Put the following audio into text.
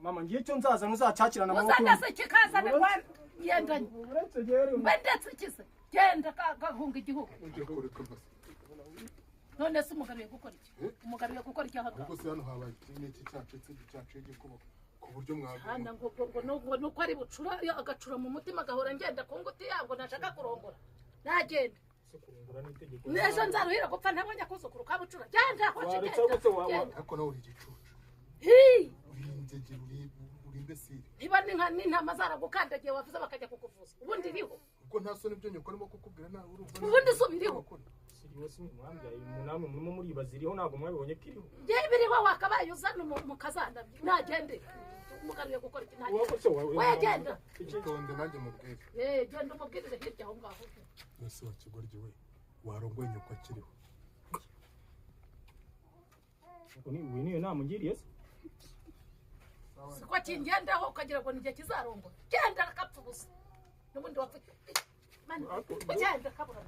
mama ngiye cyo nzaza muzacakirana amaboko uzanase kikazana kwa yendanye mbendetse kise genda kahunga igihugu none se umugabiye gukora iki umugabiye gukora iki haka ubwo se hano habaye iki cyacetse gicaciye gikubo ku buryo hana ngo nuko ari bucura agacura mu mutima gahora ngenda ku nguti yabwo nashaka kurongora nagenda nejo nzaruhira gupfa ntabonye kuzukuru kabucura genda ko kigenda ariko nawe uri gicucu urinjye uri imbesire niba n'intama zaragukandagiye wavuze bakajya kukuvuza ubundi riho ubwo nta soni ibyo nyoko arimo kukubwira nawe urumva ubundi subiriho wese mwambya umunamwe murimo muribaziriho ntabwo mwabibonye kiriho nge biriho wakabaye uzana mu kazanda nagende umugaruye gukora iki wagenda itonde nanjye mubwire genda umubwirire hirya aho ngaho wese wa kigoryi we warongoye nyoko akiriho ubwo ni niyo nama ngiriye se siko kingendaho ukagira ngo n'igihe kizarongora genda akapfa ubusa n'ubundi wapfa genda kabura